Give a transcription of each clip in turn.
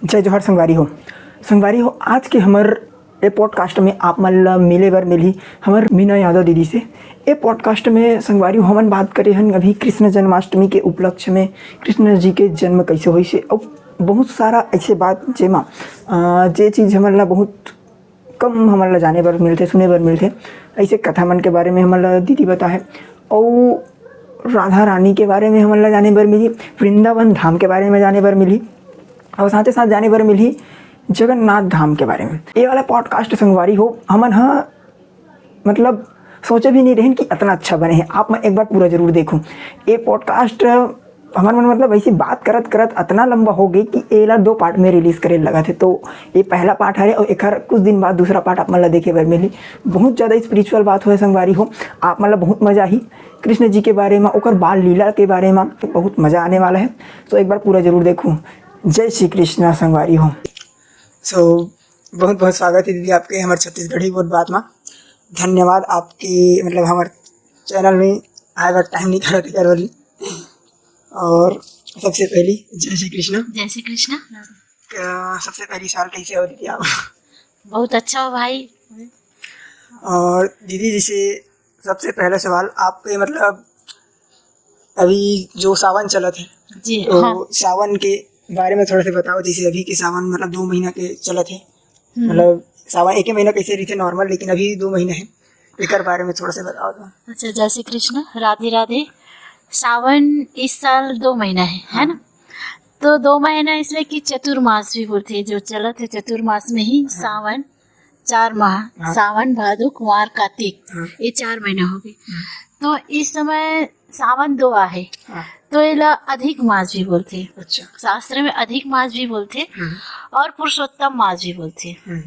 जय जोहर संगवारी हो आज के हमर ए पॉडकास्ट में आप मन ला मिले बर मिली हमर मीना यादव दीदी से। ए पॉडकास्ट में संगवारी हो हमन बात करे हन अभी कृष्ण जन्माष्टमी के उपलक्ष्य में कृष्ण जी के जन्म कैसे होई से और बहुत सारा ऐसे बात जेमा जे चीज़ हमन ला बहुत कम हमन ला जाने बर मिलते सुने बर मिलते। ऐसे कथा मन के बारे में हमन ला दीदी बताए और राधा रानी के बारे में हमन ला जाने बर मिली, वृंदावन धाम के बारे में जाने बर मिली और साथ ही साथ जाने बर मिली जगन्नाथ धाम के बारे में। ये वाला पॉडकास्ट संगवारी हो हमन मतलब सोचे भी नहीं रहें कि इतना अच्छा बने हैं। आप मैं एक बार पूरा जरूर देखूं। ये पॉडकास्ट हमारे मन मतलब ऐसी बात करत करत इतना लंबा हो गई कि ये ला 2 पार्ट में रिलीज़ करे लगा थे। तो ये पहला पार्ट है और एक कुछ दिन बाद दूसरा पार्ट आप मतलब देखे बर मिली। बहुत ज़्यादा स्पिरिचुअल बात हो संगवारी हो, आप मतलब बहुत मज़ा ही कृष्ण जी के बारे में और बाल लीला के बारे में तो बहुत मज़ा आने वाला है। तो एक बार पूरा जरूर देखूँ। जय श्री कृष्णा संगवारी हो। बहुत बहुत स्वागत है दीदी आपके हमारे छत्तीसगढ़ी बोध बात में। धन्यवाद आपके मतलब हमारे चैनल में आए बार टाइम निकाल कर वाली। और सबसे पहली जय श्री कृष्णा। जय श्री कृष्णा। सबसे पहली साल कैसे हो दीदी आप? बहुत अच्छा हो भाई। और दीदी जैसे सबसे पहला सवाल आपके मतलब अभी जो सावन चला थे जी तो हाँ। सावन के बारे में थोड़ा सा बताओ। जैसे अभी के सावन मतलब 2 महीना के चला थे, मतलब सावन 1 महीना कैसे रही थे नॉर्मल, लेकिन अभी 2 महीने हैं, एक बारे में थोड़ा सा बताओ तो। अच्छा, जय श्री कृष्ण, राधे राधे। सावन इस साल 2 महीना है ना। तो 2 महीना इसलिए कि चतुर्मास भी बोलते हैं जो चला थे चतुर्मास में ही सावन 4 माह सावन भादो कुमार कार्तिक ये 4 महीना हो गए। तो इस समय सावन 2 आहे तो इला अधिक मास भी बोलते हैं। अच्छा। शास्त्र में अधिक मास भी बोलते हैं और पुरुषोत्तम मास भी बोलते हैं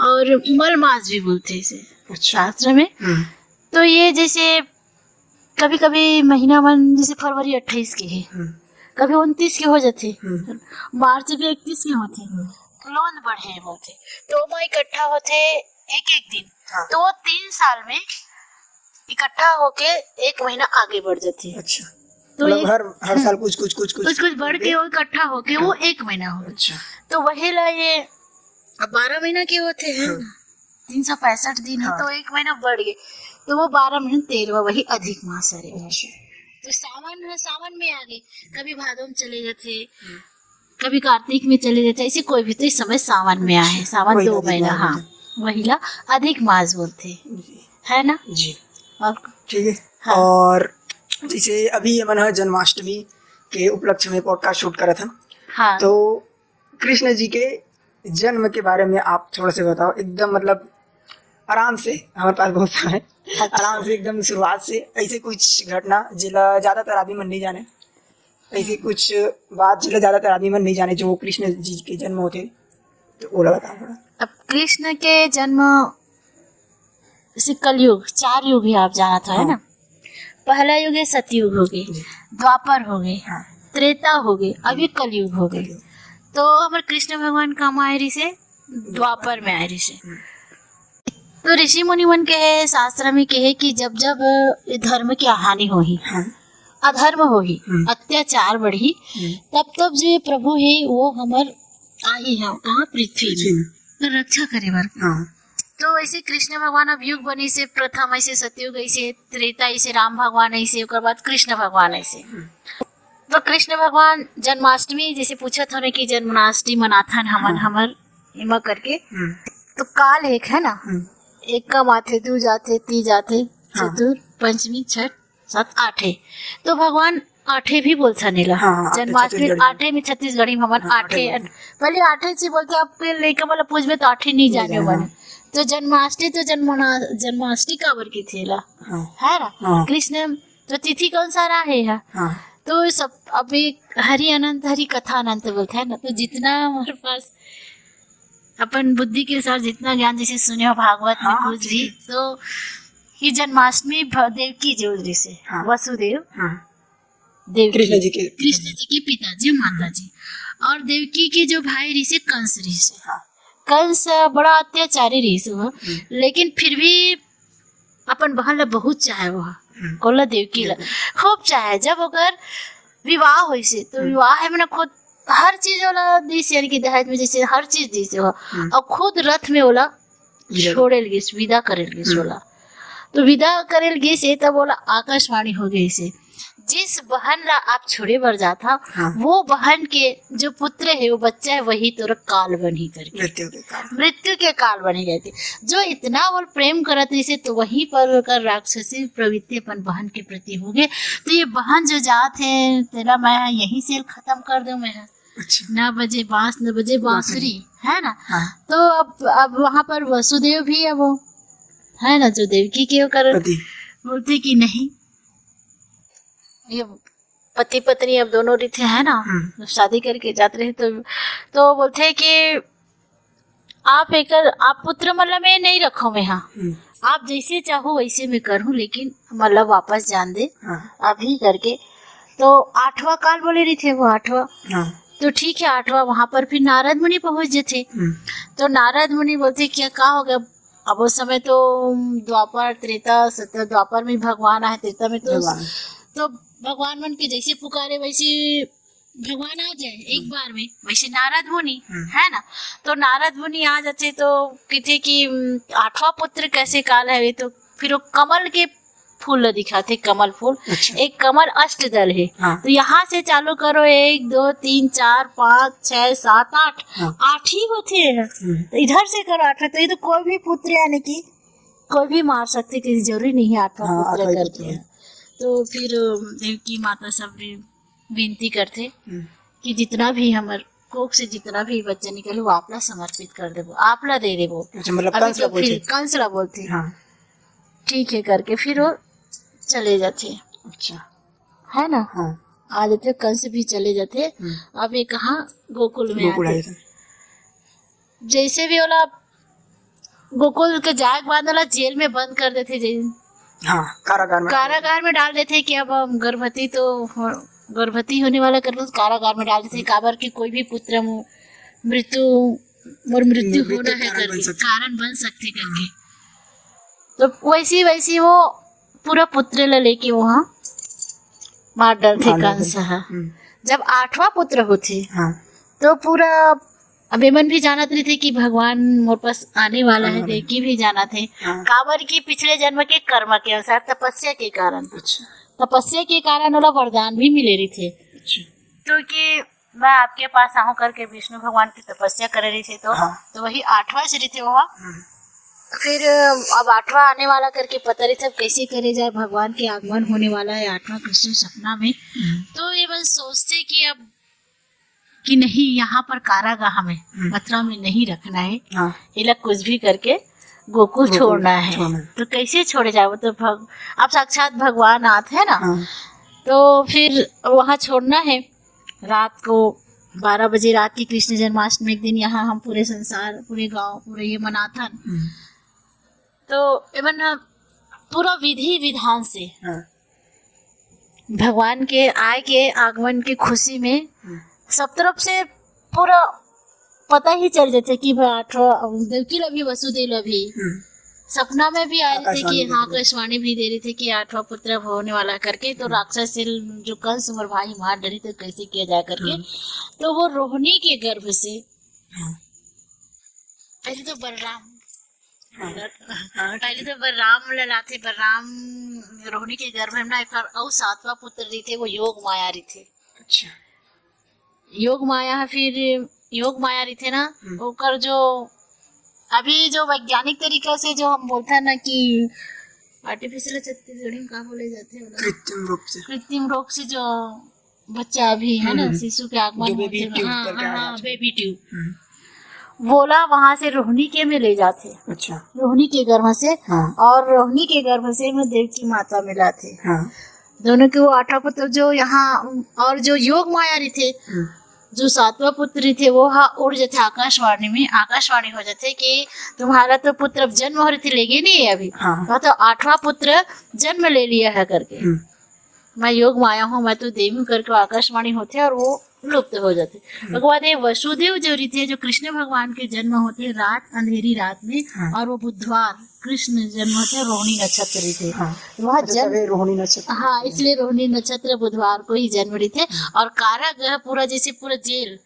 और मल मास भी बोलते हैं इसे शास्त्र में। तो ये जैसे कभी कभी महीना मन जैसे फरवरी 28 के है, कभी 29 के हो जाते, मार्च के 31 के होते, लोन बढ़े होते, तो वो इकट्ठा होते एक एक दिन। तो वो 3 साल में इकट्ठा होके 1 महीना आगे बढ़ जाती है। अच्छा। तो मतलब हर साल कुछ बढ़ के वो इकट्ठा होके वो 1 महीना हो। अच्छा। तो वही ला ये अब 12 महीना के होते हैं 365 दिन है, तो 1 महीना बढ़ गए तो वो 12 महीना 13वां वही अधिक मास है। तो सावन में आ गए, कभी भादो में चले जाते, कभी कार्तिक में चले जाते, ऐसे कोई भी। तो इस समय सावन में आए, सावन 2 महीना। हाँ, वही ला अधिक मास बोलते है ना जी। और ठीक है। हाँ। और जैसे अभी ये मन जन्माष्टमी के उपलक्ष्य में पॉडकास्ट शूट करा था। हाँ। तो कृष्ण जी के जन्म के बारे में आप थोड़ा से बताओ, एकदम मतलब आराम से, हमारे पास बहुत समय है। अच्छा। आराम से एकदम शुरुआत से ऐसे कुछ घटना जिला ज़्यादातर आदमी मन नहीं जाने, ऐसे कुछ बात जिला ज़्यादातर आदमी मन नहीं जाने जो कृष्ण जी के जन्म होते, तो वो बताओ थोड़ा। अब कृष्ण के जन्म जैसे कलयुग 4 युग ही आप जाना था है ना। पहला युग है सतयुग हो गए, द्वापर हो गए, त्रेता हो गए, अभी कलयुग हो गए। तो हमारे कृष्ण भगवान का आए से द्वापर में आए से। तो ऋषि मुनि मन के है, शास्त्र में कहे कि जब जब धर्म की हानि होगी, अधर्म होगी, अत्याचार बढ़ी, तब तब जो प्रभु है वो हमार आई है कहाँ पृथ्वी में रक्षा करे बार। तो ऐसे कृष्ण भगवान अब युग बनी से प्रथम ऐसे सतयुग ऐसे त्रेता ऐसे राम भगवान ऐसे और बाद कृष्ण भगवान ऐसे। तो कृष्ण भगवान जन्माष्टमी जैसे पूछा था कि जन्माष्टमी मनाथन हमर हिमा करके। तो काल एक है ना, एक का माथे 2 जाते 3 जाते चतुर पंचमी छठ 7 8। तो भगवान 8 भी बोलता नीला। जन्माष्टमी 8 में छत्तीसगढ़ी में हमारे 8 पहले 8 से बोलते, आपके लेकर मतलब पूछबे तो 8 नहीं जाने वाले। तो जन्माष्टमी तो जन्माष्टमी काबर की थी ला है ना। कृष्ण तो तिथि कौन सा रहा है। तो सब अभी हरि अनंत हरि कथा अनंत बोलते हैं ना। तो जितना हमारे पास अपन बुद्धि के साथ जितना ज्ञान जैसे सुने हो भागवत में कुछ भी, तो ये जन्माष्टमी देवकी जी से वसुदेव कृष्ण जी के पिताजी माता जी और देवकी के जो भाई ऋषि कंस ऋषि। कंस बड़ा अत्याचारी ऋषि हुआ, लेकिन फिर भी अपन बहन ला बहुत चाहे वह कोला देवकी ला खूब चाहे। जब अगर विवाह हुई से तो विवाह है मैंने खुद हर चीज वाला दी से, यानी कि दहेज में जैसे हर चीज दी से हो, और खुद रथ में वाला छोड़ेल गिस, विदा करेल गिस वाला। तो विदा करेल गिस ये तब बोला आकाशवाणी हो गई से, जिस बहन ला आप छोड़े बर जाता, वो बहन के जो पुत्र है, वो बच्चा है, वही तोरा काल बनी करके मृत्यु के काल बनी गए थे। जो इतना वो प्रेम करत इसे, तो वही पर कर राक्षसी प्रवृत्ति अपन बहन के प्रति हो गए। तो ये बहन जो जात है, तेरा मैं यही से खत्म कर दूं मैं, न बजे बांस न बजे बांसुरी, है ना। तो अब वहां पर वसुदेव भी है, वो है ना, जो देवकी के कर बोलते कि नहीं, ये पति पत्नी अब दोनों रिथे है ना, शादी करके जाते रहे, तो बोलते हैं कि आप पुत्र मतलब में नहीं रखो मैं, हाँ आप जैसे चाहो वैसे मैं करूँ, लेकिन मतलब वापस जान दे अभी करके। तो 8वां काल बोले रही थे वो, 8वां, तो ठीक है 8वां। वहां पर फिर नारद मुनि पहुंच जाते। तो नारद मुनि बोलते क्या हो गया, अब उस समय तो द्वापर त्रेता सत्य, द्वापर में भगवान आए, त्रेता में तो भगवान मन के जैसे पुकारे वैसे भगवान आ जाए एक बार में, वैसे नारद मुनि है ना। तो नारद मुनि आ जाते, तो कहते कि 8वां पुत्र कैसे काल है, तो फिर वो कमल के फूल दिखाते, कमल फूल। एक कमल अष्टदल है, तो यहाँ से चालू करो, 1 2 3 4 5 6 7 8, 8 ही होते हैं। तो इधर से करो 8, तो ये तो कोई भी पुत्र यानी कि कोई भी मार सकते, किसी जरूरी नहीं है 8वां पुत्र करके। तो फिर देवकी माता सब विनती करते कि जितना भी हमार कोख से जितना भी बच्चा निकले, वो आपला समर्पित कर दे, आपला दे दे वो। मतलब कंसला बोलते ठीक है करके फिर वो चले जाते। अच्छा है ना, आ जाते, कंस भी चले जाते। अब ये कहाँ गोकुल में आते। जैसे भी वाला गोकुल के जाग बाद वाला जेल में बंद कर देते, कारागार में डाल देते कि अब हम गर्भवती होने वाला कर लो, कारागार में डाल देते, काबर के कोई भी पुत्र मृत्यु होना है करके कारण बन सकते करके। तो वैसी वो पूरा पुत्र लेके वहाँ मार डालते कंस। जब 8वां पुत्र होते, तो पूरा अभिमन भी जानत रही थे कि भगवान मोर पास आने वाला है, देवकी भी जाना थे, काबर की पिछले जन्म के कर्म के अनुसार तपस्या के कारण, तपस्या के कारण वाला वरदान भी मिले रही थे। तो कि मैं आपके पास आऊँ करके विष्णु भगवान की तपस्या कर रही थी, तो वही 8वां श्री थे वहाँ। फिर अब 8वां आने वाला करके पता नहीं था कैसे करे जाए, भगवान के आगमन होने वाला है 8वां कृष्ण सपना में। तो ये बस सोचते कि अब कि नहीं, यहाँ पर कारागाह में मथुरा में नहीं रखना है, ये लोग कुछ भी करके गोकुल छोड़ना है। तो कैसे छोड़े जाए, वो तो अब साक्षात भगवान आते हैं ना। तो फिर वहाँ छोड़ना है। रात को 12 बजे रात की कृष्ण जन्माष्टमी एक दिन यहाँ हम पूरे संसार, पूरे गांव, पूरे ये मनाथन, तो एवं पूरा विधि विधान से भगवान के आए के आगमन की खुशी में सब तरफ से पूरा पता ही चल जाते कि देवकी भी वसुदेव भी सपना में भी आ रहे थे कि हाँ आकाशवाणी भी दे रही थी कि 8वां पुत्र होने वाला करके। तो राक्षस जो कंस उमर भाई मार डरी, तो कैसे किया जाए करके। तो वो रोहिणी के गर्भ से पहले तो बलराम लाते, बलराम रोहिणी के गर्भ में ना एक और 7वां पुत्र रही थे, वो योग माया रही थे। अच्छा, योग माया, फिर योग माया रही थे ना, ओकर जो अभी जो वैज्ञानिक तरीका से जो हम बोलते हैं ना कि आर्टिफिशियल छत्तीसगढ़ी में क्या बोले जाते हैं, कृत्रिम रूप से जो बच्चा अभी है ना, शिशु के आगमन बेबी ट्यूब बोला, वहां से रोहिणी के में ले जाते। अच्छा, रोहिणी के गर्भ से। और रोहिणी के गर्भ से में देवकी माता मिला थे। दोनों के वो 8वां पुत्र जो यहाँ, और जो योग माया रही थे, जो 7वां पुत्र थे, वो उड़ जाते आकाशवाणी में। आकाशवाणी हो जाते कि तुम्हारा तो पुत्र अब जन्म हो रही थी, लेगे नहीं है अभी, तो 8वां पुत्र जन्म ले लिया है करके, मैं योग माया हूँ, मैं तो देवी हूँ करके आकाशवाणी होते। और वो लुप्त हो जाते। उसके बाद ये वसुदेव जो रीति है, जो कृष्ण भगवान के जन्म होते हैं रात, अंधेरी रात में, और वो बुधवार कृष्ण जन्म होते हैं रोहिणी नक्षत्र रीति, वह जन्म रोहिणी नक्षत्र। हाँ, इसलिए रोहिणी नक्षत्र बुधवार को ही जन्म रीति है। और कारागृह पूरा जैसे पूरा जेल,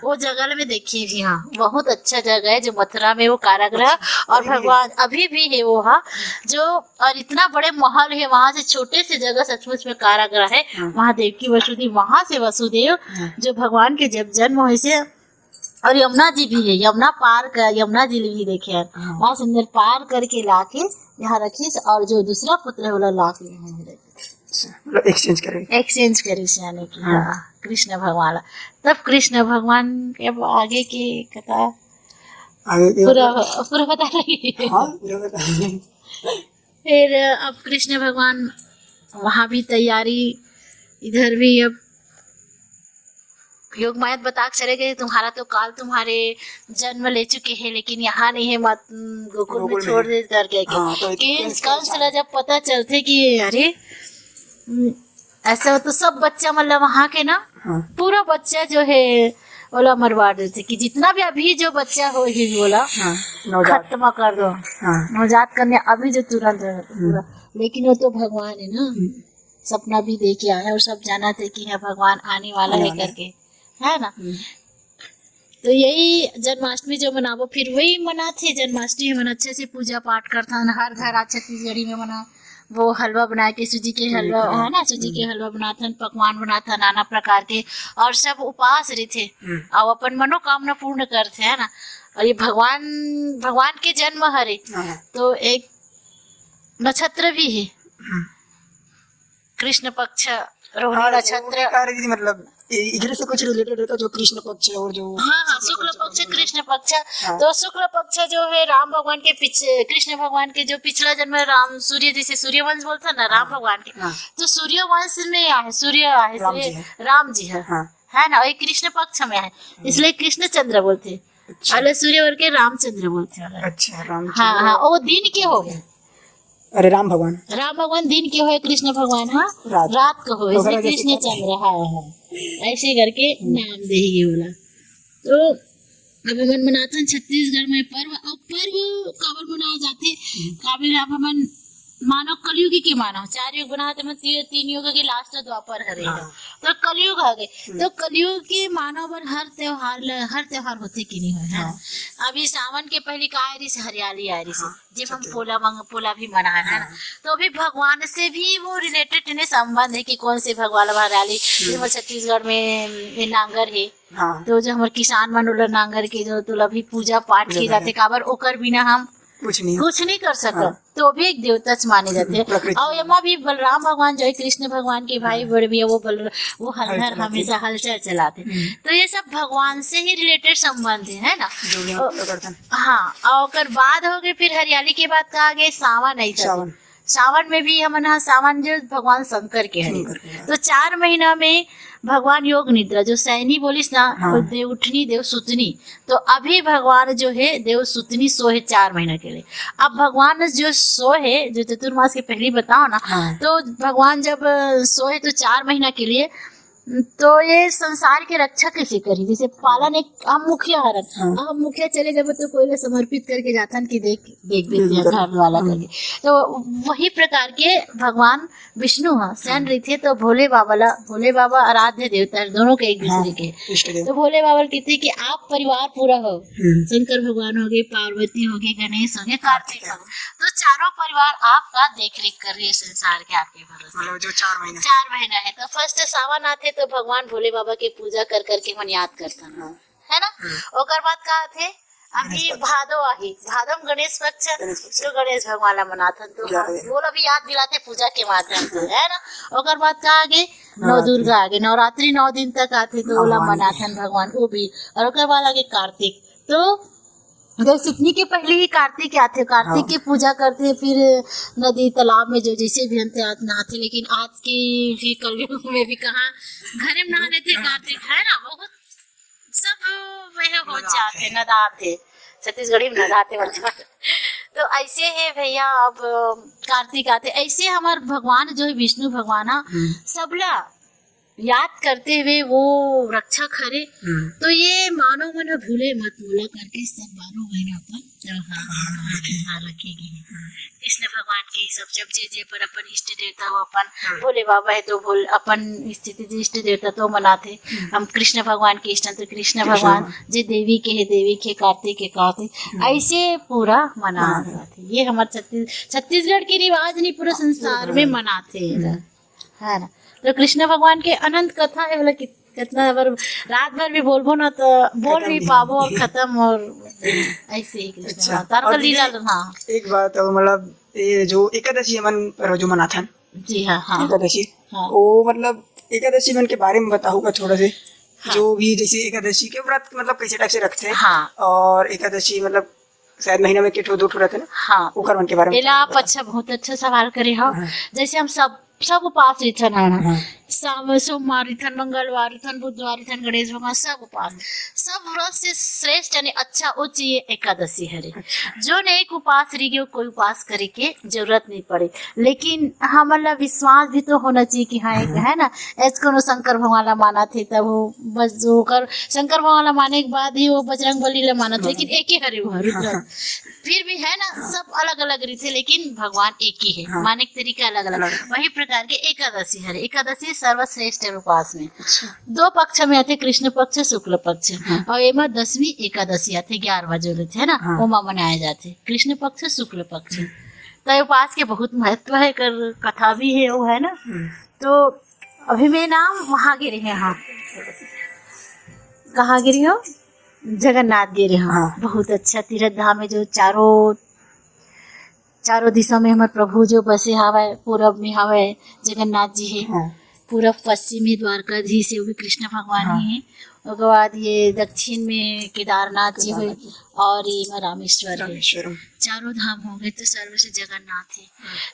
वो जगह में देखिए जी, हाँ बहुत अच्छा जगह है जो मथुरा में वो कारागृह, और भगवान अभी भी है वो, हाँ जो, और इतना बड़े महल है, वहां से छोटे से जगह सचमुच में कारागृह है, वहां देवकी वसुदेव, वहां से वसुदेव जो भगवान के जब जन्म हुए से, और यमुना जी भी है, यमुना पार कर, यमुना जी भी देखे हैं, वहां सुंदर पार करके लाके यहाँ रखी, और जो दूसरा पुत्र है वो लाके यहाँ रखे, एक्सचेंज करे यानी कि कृष्ण भगवान। तब कृष्ण भगवान के आगे की कथा पूरा पता लगी। फिर अब कृष्ण भगवान वहां भी तैयारी, इधर भी अब योग माया बता चले गए, तुम्हारा तो काल तुम्हारे जन्म ले चुके हैं, लेकिन यहाँ नहीं है, मत गोकुल में छोड़ दे करके। कंस जब पता चलते कि अरे ऐसा हो, तो सब बच्चा मतलब वहाँ के ना पूरा बच्चा जो है बोला मरवा देते, कि जितना भी अभी जो बच्चा हो ही बोला खत्म कर दो, नवजात करने अभी जो तुरंत पूरा। लेकिन वो तो भगवान है ना, सपना भी दे के आया और सब जाना थे कि है भगवान आने वाला है करके, है ना। तो यही जन्माष्टमी जो मनावो, फिर वही मनाते जन्माष्टमी मन अच्छे से पूजा पाठ करता, हर घर आज छत्तीसगढ़ी में मना वो हलवा बना के, सूजी के हलवा है ना, सूजी के हलवा बनाते, पकवान बनाता नाना प्रकार के, और सब उपास रहते और अपन मनोकामना पूर्ण करते, है ना। और ये भगवान के जन्म हरे, तो एक नक्षत्र भी है कृष्ण पक्ष रोहिणी नक्षत्र, मतलब इधर से कुछ रिलेटेड रहता जो कृष्ण पक्ष और जो हाँ शुक्ल पक्ष कृष्ण पक्ष। तो शुक्ल पक्ष जो है राम भगवान के पीछे, कृष्ण भगवान के जो पिछला जन्म है राम, सूर्य जैसे सूर्यवंश बोलता ना राम भगवान के, तो सूर्यवंश में आए, सूर्य आए राम जी है ना, और कृष्ण पक्ष में आए, इसलिए कृष्ण चंद्र बोलते, अरे सूर्य के रामचंद्र बोलते। अच्छा, हाँ वो दिन के हो गए, अरे राम भगवान दिन के हो, कृष्ण भगवान हाँ रात को हो, इसलिए कृष्ण चंद्र। हाँ ऐसे करके नाम देगी बोला। तो अब अपन मनाते हैं छत्तीसगढ़ में पर्व, और पर्व काबर मनाए जाते, काबिल अब अपन मानव कलयुगी के मानव 4 युग बनाते, मतलब 3 युग के लास्ट द्वापर हरे, तो कलयुग आ गए। तो कलयुग के मानव पर हर त्योहार होते कि नहीं है। अभी सावन के पहले का आ रही से हरियाली आ रही से, जब हम पोला भी मनाए है ना, तो अभी भगवान से भी वो रिलेटेड इन्हें संबंध है कि कौन से भगवान हरियाली। छत्तीसगढ़ में नांगर है, तो जो हमारे किसान मन नांगर के जो तो अभी पूजा पाठ की जाते, काबर ओकर बिना हम कुछ नहीं कर सकते, तो भी एक देवता माने जाते हैं। और यहाँ भी बलराम भगवान जो है कृष्ण भगवान के भाई बड़े भी है, वो हलधर हमेशा हलचल चलाते, तो ये सब भगवान से ही रिलेटेड संबंध है ना। हाँ, और बाद हो गए फिर हरियाली के बाद कहा गए सावन। ऐसा सावन में भी हम सावन जो भगवान शंकर के हैं, तो 4 महीना में भगवान योग निद्रा जो सैनी बोलिस ना, देव उठनी देव सुतनी, तो अभी भगवान जो है देव सुतनी सोए 4 महीना के लिए। अब भगवान जो सोए जो चतुर्मास के पहले बताओ ना, तो भगवान जब सोए तो 4 महीना के लिए, तो ये संसार की रक्षा कैसे करी, जैसे पालन एक हम मुखिया हरन, हम मुखिया चले जब तो कोई समर्पित करके जाता कि देख देते हैं घर वाला करके, तो वही प्रकार के भगवान विष्णु सैन रही थे। तो भोले बाबा आराध्य देवता है दोनों के एक दूसरे के। तो भोले बाबा कहते कि आप परिवार पूरा हो, शंकर भगवान हो गए, पार्वती हो गए, गणेश हो गए, कार्तिक हो गए, तो चारों परिवार आपका देख रेख कर रही है संसार के आपके भरोसे, जो 4 महीना है। तो फर्स्ट सावन आते तो भगवान भोले बाबा की पूजा कर करके मन याद करता है ना। ओकर बाद कहा थे अभी भादो आही, भादम गणेश पक्ष, तो गणेश भगवान ला मनाथन, तो वो भी याद दिलाते पूजा के माध्यम से, है ना। ओकर बाद कहा आगे नौ दुर्गा आगे, नवरात्रि 9 दिन तक आते, तो ओला मनाथन भगवान वो भी। और ओकर बाद आगे कार्तिक, तो सितनी के पहले ही कार्तिक आते, कार्तिक की पूजा करते, फिर नदी तालाब में जो जैसे भी नहाते। लेकिन आज की भी कलयुग में भी कहाँ घर में नहा लेते कार्तिक, है ना, बहुत सब वह हो जाते नदाते, छत्तीसगढ़ी में नदाते मतलब। तो ऐसे है भैया, अब कार्तिक आते, ऐसे हमारे भगवान जो है विष्णु भगवान सबला याद करते हुए वो रक्षा करे। तो ये मानो मन भूले मत मोला करके सब 12 महीना अपन रखेगी। कृष्ण भगवान के सब जब जे पर अपन इष्ट देवता हो अपन भोले बाबा है तो भोल अपन स्थिति इष्ट देवता तो मनाते। हम कृष्ण भगवान के इष्ट तो कृष्ण भगवान, जे देवी के है देवी के, कार्तिक के कार्तिक, ऐसे पूरा मनाते। ये हमारे छत्तीसगढ़ की रिवाज नहीं, पूरे संसार में मनाते है ना। तो कृष्ण भगवान के अनंत कथा है, बोला कितना बार रात भर भी बोलबो ना तो बोल भी पाबो और खत्म। और ऐसे ही कृष्ण तार का लीला। हाँ एक बात और मतलब ये जो एकादशी मन पर जो मनाथन, जी हाँ हाँ एकादशी, हाँ। वो मतलब एकादशी मन के बारे में बताऊंगा थोड़ा से। हाँ। जो भी जैसे एकादशी के व्रत मतलब कैसे टाइप से रखते हैं। हाँ। और एकादशी मतलब शायद महीना में कितने 2 रहते हैं ना। हाँ। ओकर मन के बारे में आप अच्छा बहुत अच्छा सवाल करे हो। जैसे हम सब उपास रिथन है, सोमवार रिथन, मंगलवार रिथन, बुधवार रिथन, गणेश भगवान सब उपास, सब व्रत से श्रेष्ठ यानी अच्छा उच्च ये एकादशी है। जो ने एक उपास रही गए कोई उपास करे के जरूरत नहीं पड़े, लेकिन हमारा विश्वास भी तो होना चाहिए कि हाँ एक है ना। ऐसे को शंकर भगवान ला माना थे तब वो बस जो कर शंकर भगवान ला माने के बाद ही वो बजरंग बली ला माना था, लेकिन एक ही हरे वो रुद्र फिर भी है ना, सब अलग अलग रीते लेकिन भगवान एक ही है। माने के तरीका अलग अलग। वही प्रकार के एकादशी है। एकादशी सर्वश्रेष्ठ है उपास में। 2 पक्ष में आते, कृष्ण पक्ष शुक्ल पक्ष। और एमा 10वीं एकादशी आते 11 बजे लेते है ना, ओमा मनाए जाते कृष्ण पक्ष शुक्ल पक्ष। तो उपास के बहुत महत्व है, कर कथा भी है वो है ना। तो अभी मैं नाम वहाँ गिरी है। हाँ कहाँ गिरी हो? जगन्नाथ गिरी। हाँ बहुत अच्छा तीर्थ धाम है, जो चारों दिशा में हमारे प्रभु जो बसे हवा, पूरब में हवा जगन्नाथ जी है। हाँ। पूरब पश्चिम में द्वारकाधीश है, वो भी कृष्ण भगवान ही है। उसके बाद ये दक्षिण में केदारनाथ जी हुए और ये रामेश्वर है। चारों धाम हो गए तो सर्व से जगन्नाथ है।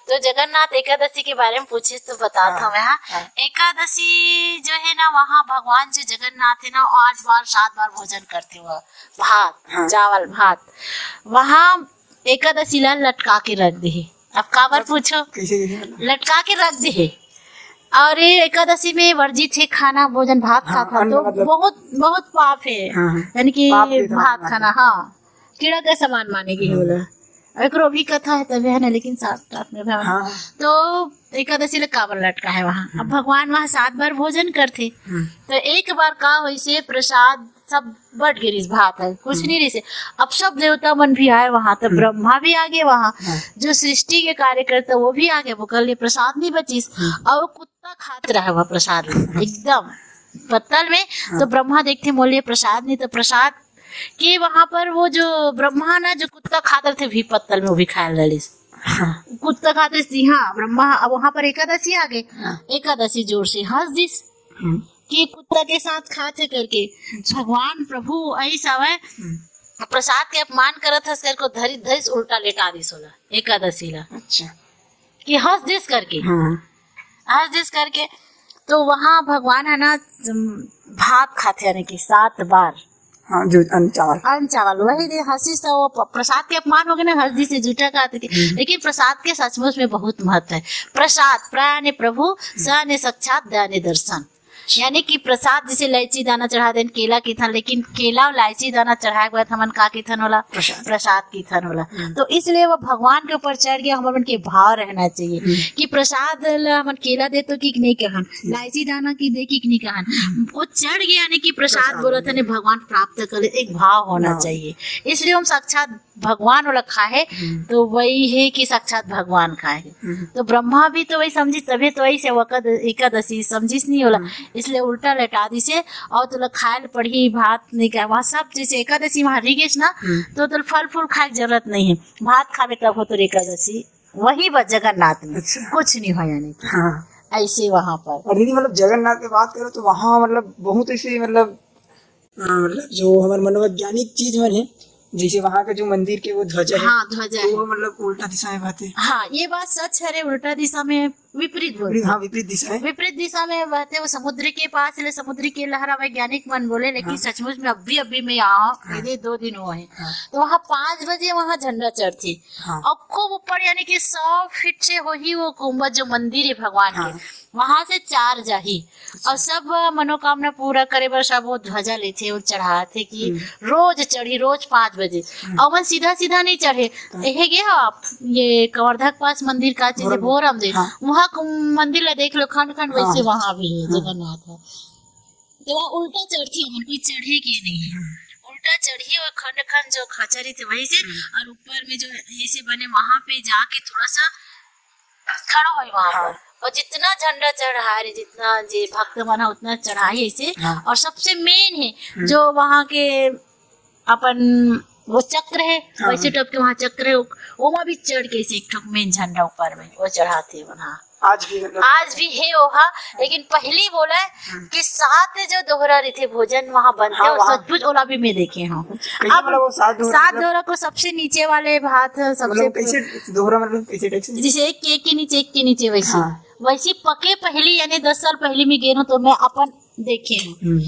तो जगन्नाथ एकादशी के बारे में पूछे तो बताता हूँ। हाँ एकादशी जो है ना, वहाँ भगवान जो जगन्नाथ है ना 8 बार 7 बार भोजन करते हुए भात चावल भात, वहाँ एकादशी ला लटका के रख दे। अब काबर पूछो, लटका के रख दे। और ये एकादशी में वर्जित है खाना भोजन भात खाता। तो मतलब बहुत पाप है, यानी कि भात खाना। हाँ कीड़ा का समान मानेगी बोला। एक भी कथा है तभी है ना, लेकिन साथ में तो एकादशी ले काबर लटका है वहाँ। अब भगवान वहाँ 7 बार भोजन करते, तो एक बार का वैसे प्रसाद सब बढ़ गिरी भात है कुछ नहीं रही से। अब सब देवता मन भी आए वहाँ, तो ब्रह्मा भी आगे वहाँ, जो सृष्टि के कार्य करते वो भी आगे। वो कल प्रसाद नहीं बचीस और कुत्ता खाते रहा वह प्रसाद एकदम पत्तल में। तो ब्रह्मा देखते बोले प्रसाद नहीं, तो प्रसाद कि वहाँ पर वो जो ब्रह्मा ना जो कुत्ता खाते थे भी पत्तल में वो भी खाए ललिस। कुत्ता खाते थी। हाँ ब्रह्मा। अब वहाँ पर एकादशी आ गए। एकादशी जोर से हंस दिस कि कुत्ता के साथ खाते करके। भगवान प्रभु ऐसा है प्रसाद के अपमान करत हस कर को धरी धरी उल्टा लेटा दिस होला एकादशी ला। अच्छा कि हंस दिस करके, हंस दिस करके। तो वहाँ भगवान है ना भात खाते यानी कि 7 बार। हाँ जो अन्न चावल वही हंसी से वो प्रसाद के अपमान हो गए ना, हंसी से झूठा खाते थे। लेकिन प्रसाद के सचमुच में बहुत महत्व है। प्रसाद प्राण प्रभु स ने साक्षात दाने दर्शन, यानी कि प्रसाद जैसे इलायची दाना चढ़ा देन केला की थन, लेकिन केला और इलायची दाना चढ़ाए के बाद हमन का की थन होला प्रसाद की थन होला। तो इसलिए वो भगवान के ऊपर चढ़ गया। हमन के भाव रहना चाहिए कि प्रसाद हमन केला दे तो कि नहीं कहन, इलायची दाना की दे कि नहीं कहन। वो चढ़ गया यानी कि प्रसाद बोला था भगवान प्राप्त कर, एक भाव होना चाहिए। इसलिए हम साक्षात भगवान वाला खाए तो वही है कि साक्षात भगवान खाए। तो ब्रह्मा भी तो वही समझी, तभी तो वही से वक़्त एकादशी समझिस नहीं होला, इसलिए उल्टा लेटा दी से। और तो खाए पड़ी भात नहीं खाए वहाँ सब जैसे एकादशी वहाँ रिगेश ना, तो फल फूल खाए जरूरत नहीं है, भात खावे तब हो तो एकादशी वही बस जगन्नाथ में। अच्छा। कुछ नहीं हो यानी ऐसे वहाँ पर। और दीदी मतलब जगन्नाथ की बात करो तो वहाँ मतलब बहुत ऐसे मतलब जो हमारे मनोवैज्ञानिक चीज में है, जैसे वहाँ का जो मंदिर के वो ध्वजा है। हाँ ध्वजा तो वो मतलब उल्टा दिशा में बात है। हाँ ये बात सच है रे, उल्टा दिशा में विपरीत बोलते हाँ विपरीत दिशा है। विपरीत दिशा में बहते वो समुद्र के पास, इसलिए समुद्र की लहरा वैज्ञानिक मन बोले, लेकिन सचमुच में अभी मैं यहाँ मेरे 2 दिन हुए हैं। तो वहाँ 5 बजे वहाँ झंडा चढ़ती और खूब ऊपर, यानी कि 100 फीट से हो ही वो गुम्बद जो मंदिर है भगवान के, वहां से 4 जाही और सब मनोकामना पूरा करे बर सब वो ध्वजा लेते और चढ़ाते कि रोज चढ़ी, रोज 5 बजे। और मन सीधा सीधा नहीं चढ़े, यह गया आप ये कवर्धा के पास मंदिर का चीज भोरम दे, वहाँ मंदिर ला देख लो, खंड खंड वैसे वहाँ भी है जगन्नाथ है। तो वहाँ उल्टा चढ़ती है, कोई चढ़े के नहीं है, उल्टा चढ़ी और खंड खंड जो खचरी थे वही से, और ऊपर में जो ऐसे बने वहां पे जाके थोड़ा सा खड़ा हो वहां पर, और जितना झंडा चढ़ा रहे, जितना जे भक्त मना उतना चढ़ाई ऐसे। और सबसे मेन है जो वहाँ के अपन वो चक्र है, वैसे टप के वहाँ चक्र है, वो वहाँ भी चढ़ के ऐसे एक मेन झंडा ऊपर में वो चढ़ाते वहाँ आज भी है वहाँ। लेकिन पहली बोला है कि 7 जो दोहरा रहे थे भोजन वहाँ बनते हैं, और सचमुच ओला भी मैं देखे हूँ। अब 7 दोहरा को सबसे नीचे वाले भात सबसे दोहरा मतलब कैसे, जैसे एक के नीचे वैसे वैसे पके पहली, यानी 10 साल पहले में गए तो मैं अपन देखे हूँ।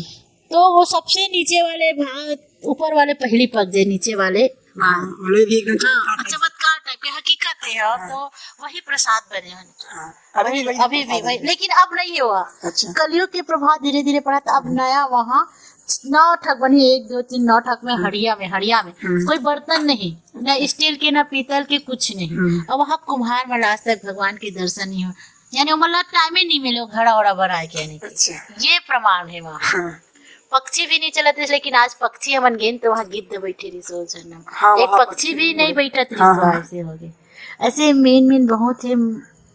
तो वो सबसे नीचे वाले भात, ऊपर वाले पहली पक जाए, नीचे वाले चमत्कार टाइप के हकीकत है। तो वही प्रसाद बने अभी भी वही, लेकिन अब नहीं हुआ। कलयुग के प्रभाव धीरे धीरे पड़ा, अब नया वहाँ 9 ठक बनी, 1 2 3 9 ठक में हड़िया में कोई बर्तन नहीं, न स्टील के न पीतल के, कुछ नहीं। और वहाँ कुम्हार में आज तक भगवान के दर्शन नहीं हो, यानी मतलब टाइम ही नहीं मिले घड़ा वड़ा बनाए के, ये प्रमाण है वहाँ। पक्षी भी नहीं चलते, लेकिन आज पक्षी हमन गेन तो वहाँ गिद्ध बैठे रही सोच एक पक्षी भी नहीं बैठा ऐसे हो गए। ऐसे मेन बहुत है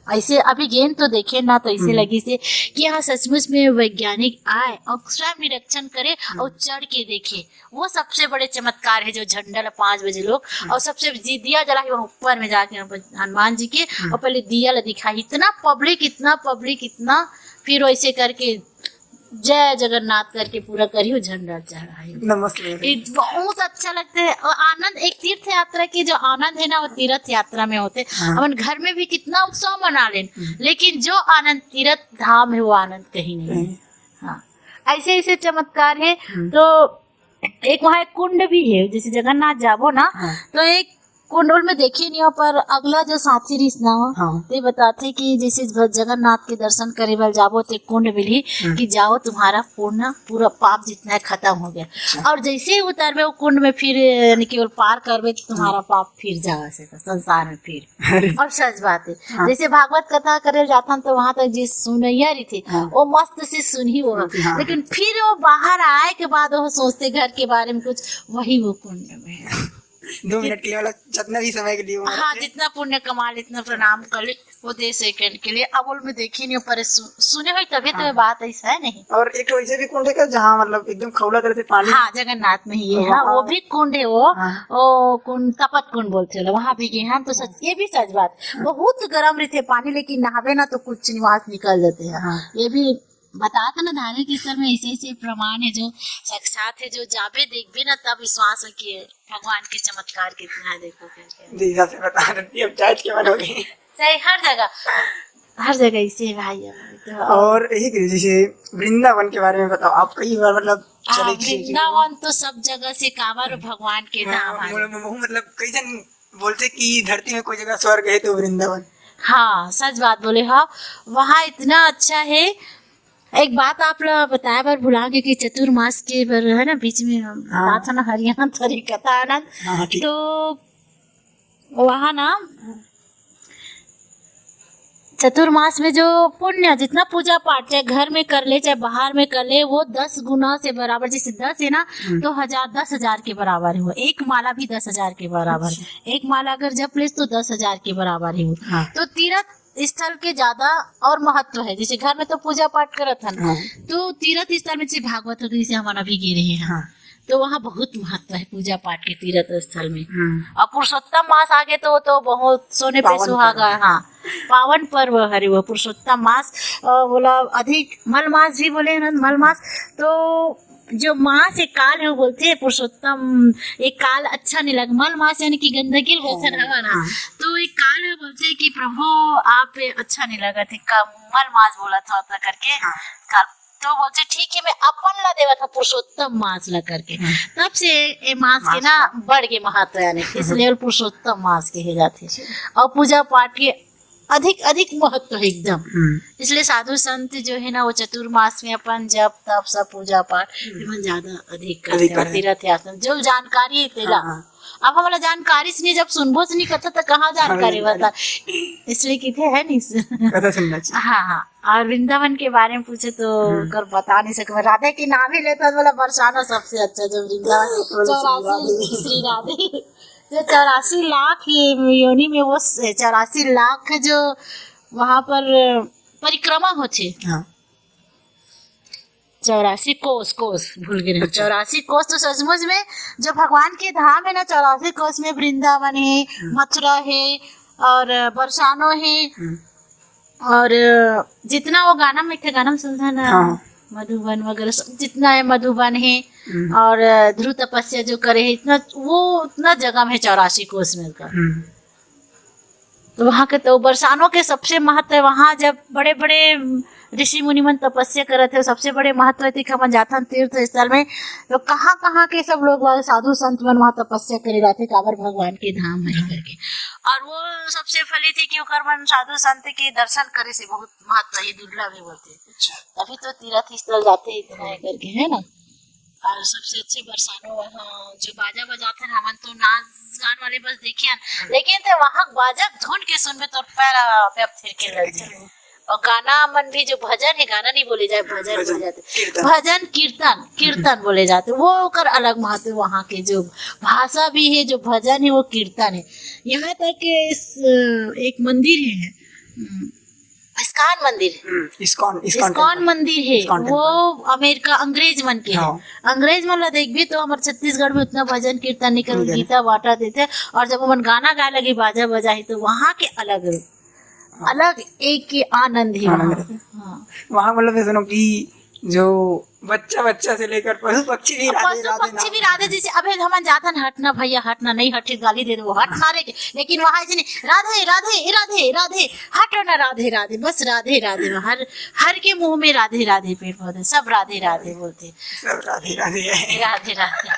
ऐसे। अभी गेन तो देखे ना, तो ऐसे लगी से कि यहाँ सचमुच में वैज्ञानिक आए और स्वयं निरीक्षण करे और चढ़ के देखे। वो सबसे बड़े चमत्कार है जो झंडा 5 बजे लोग, और सबसे दिया जला के ऊपर में जाके हनुमान जी के, और पहले दिया ला दिखाई, इतना पब्लिक इतना, फिर वैसे करके जय जगन्नाथ करके पूरा करियो, झंडा चढ़ाई। नमस्ते। बहुत अच्छा लगता है। और आनंद, एक तीर्थ यात्रा की जो आनंद है ना, वो तीर्थ यात्रा में होते। अपन घर में भी कितना उत्सव मना लें, लेकिन जो आनंद तीर्थ धाम है वो आनंद कहीं नहीं। हाँ, ऐसे चमत्कार है। तो एक वहाँ एक कुंड भी है, जैसे जगन्नाथ जाबो ना, तो एक कुंडोल में देखे नहीं हो, पर अगला जो साथी रिश्ता हो ते बताते कि जैसे जगन्नाथ के दर्शन करे वाल जाबो तो कुंड मिली कि जाओ तुम्हारा पूरा पाप जितना है खत्म हो गया। और जैसे ही उतरबे वो कुंड में, फिर यानी कि पार करबे तो तुम्हारा पाप फिर जा सके संसार में फिर। और सच बात है, जैसे भागवत कथा करे जाता तो वहां तक जिस सुनैया रही थी वो मस्त से सुनी वो, लेकिन फिर वो बाहर आए के बाद वो सोचते घर के बारे में कुछ, वही वो कुंड में 2 मिनट के लिए, मतलब जितना भी समय के लिए, हाँ जितना पुण्य कमा ले, इतना प्रणाम कर ले, वो 10 सेकंड के लिए। अब मैं देखी नहीं, पर सुने हुई तभी तो बात ऐसा है नहीं। और एक तो वैसे भी कुंड है जहाँ मतलब एकदम खौला तरह से पानी, हाँ जगन्नाथ में ही है। हाँ वो भी कुंड है, वो कुंड तपत कुंड बोलते हैं, वहाँ भी गए हम तो सच, ये भी सच बात। बहुत गर्म रहते पानी, लेकिन नहावे ना तो कुछ नहीं, वहां निकल जाते हैं। ये भी बताता ना धार्मिक स्थल में ऐसे प्रमाण है जो साक्षात है, जो जाबे देखबे ना तब विश्वास है कि भगवान के चमत्कार कितना है। देखो जी से बता रही अब जायज के मन हो गई, सही हर जगह इसे भाई। और यही जैसे वृंदावन के बारे में बताओ आप, कई बार मतलब चले वृंदावन तो सब जगह से कांवर भगवान के नाम है। मतलब कई जन बोलते कि धरती में कोई जगह स्वर्ग है तो वृंदावन। हाँ सच बात बोले। हाँ वहाँ इतना अच्छा है। एक बात आप लोग बताया बार भुला गए कि चतुर्मास के बार है ना, बीच में बात है ना हरियाणा थोड़ी कथा आनंद, तो वहाँ ना चतुर्मास में जो पुण्य जितना पूजा पाठ चाहे घर में कर ले चाहे बाहर में कर ले, वो 10 गुना से बराबर। जैसे 10 है ना तो 10,000 के बराबर है वो। एक माला भी 10,000 के बराबर है। एक माला अगर जप ले तो 10,000 के बराबर है वो। तो तीर्थ स्थल के ज्यादा और महत्व है। जैसे घर में तो पूजा पाठ करत है, तो तीर्थ स्थल में जैसे भागवत हो, जैसे हमारा भी गिरे हैं, तो वहाँ बहुत महत्व है पूजा पाठ के तीर्थ स्थल में। और पुरुषोत्तम मास आगे तो बहुत सोने पे सुहागा। हाँ पावन पर्व हरि वो पुरुषोत्तम मास बोला, अधिक मल मास भी बोले ना, मल मास तो जो मांस एक काल है वो बोलते हैं पुरुषोत्तम, एक काल अच्छा नहीं लगा, मल मांस यानी कि गंदगी होता रहा ना, तो एक काल है बोलते हैं कि प्रभु आप अच्छा नहीं लगा थे, मल मांस बोला था उतना करके काल, तो बोलते ठीक है मैं अपन ला देवा था पुरुषोत्तम मांस ला करके, तब से ये मांस के ना बढ़ गए महत्व, यानी इसलिए पुरुषोत्तम मांस कहे जाते, और पूजा पाठ के अधिक अधिक महत्व है एकदम। इसलिए साधु संत जो है ना वो चतुर्मास में अपन जप तप सब पूजा पाठ ज्यादा अधिक करते हैं, तीर्थ यात्रा जो जानकारी है तेरा, अब हमारा जानकारी से नहीं, जब सुनबो से नहीं करता तो कहाँ जानकारी बता, इसलिए कहते है नहीं। हाँ हाँ, और वृंदावन के बारे में पूछे तो कर बता नहीं सके, राधे के नाम ही लेता बोला बरसाना सबसे अच्छा, जो वृंदावन 84 श्री राधे जो 84 लाख योनि में वो 84 लाख जो वहाँ पर परिक्रमा होते, 84 कोस भूल गए, 84 कोस, तो सचमुच में जो भगवान के धाम है ना 84 कोस में वृंदावन है, मथुरा है और बरसानो है, और जितना वो गाना में गाना सुनता ना मधुबन वगैरह जितना है, मधुबन है और ध्रुव तपस्या जो करे है, इतना वो उतना जगह में 84 कोस में का, तो वहाँ के तो बरसानों के सबसे महत्व है, वहाँ जब बड़े बड़े ऋषि मुनि मन तपस्या करे थे, सबसे बड़े महत्व है कि जाथन तीर्थ स्थल में तो कहाँ के सब लोग साधु संत मन वहाँ तपस्या करे जाते, काबर भगवान के धाम है करके, और वो सबसे फली थी कि ओकर मन साधु संत के दर्शन करे से बहुत महत्व है, दुर्लभ है बोलते, तभी तो तीर्थ स्थल जाते इतना है करके, है ना। और सबसे अच्छे बरसानो वहाँ जो बाजा बजाते हैं, हमन तो नाच गान वाले बस देखिए, लेकिन तो वहाँ बाजा धुन के सुनबे तो पैर थिर के लग जाए, और गाना मन भी जो भजन है, गाना नहीं बोले जाए, भजन बोले जाते, भजन कीर्तन बोले जाते, वो कर अलग महत्व, वहाँ के जो भाषा भी है, जो भजन है वो कीर्तन है। यहाँ तक इस एक मंदिर है इस्कॉन मंदिर, इस्कॉन मंदिर है, वो अमेरिका अंग्रेज मन के है, अंग्रेज मन ला देख भी तो हमारे छत्तीसगढ़ में उतना भजन कीर्तन नहीं कर, गीता बाटा देते, और जब हम गाना गाए लगे बाजा बजाए तो वहाँ के अलग एक के आनंद है वहाँ मतलब सुनो कि जो बच्चा से लेकर पशु पक्षी भी राधे जैसे अबे हम जाता न हटना भैया हटना, नहीं हटे गाली दे दो, हट मारे के, लेकिन वहाँ ऐसे नहीं राधे राधे राधे राधे हटो ना, राधे राधे बस राधे राधे, हर के मुंह में राधे राधे, पेड़ पौधे सब राधे राधे बोलते, सब राधे राधे राधे राधे।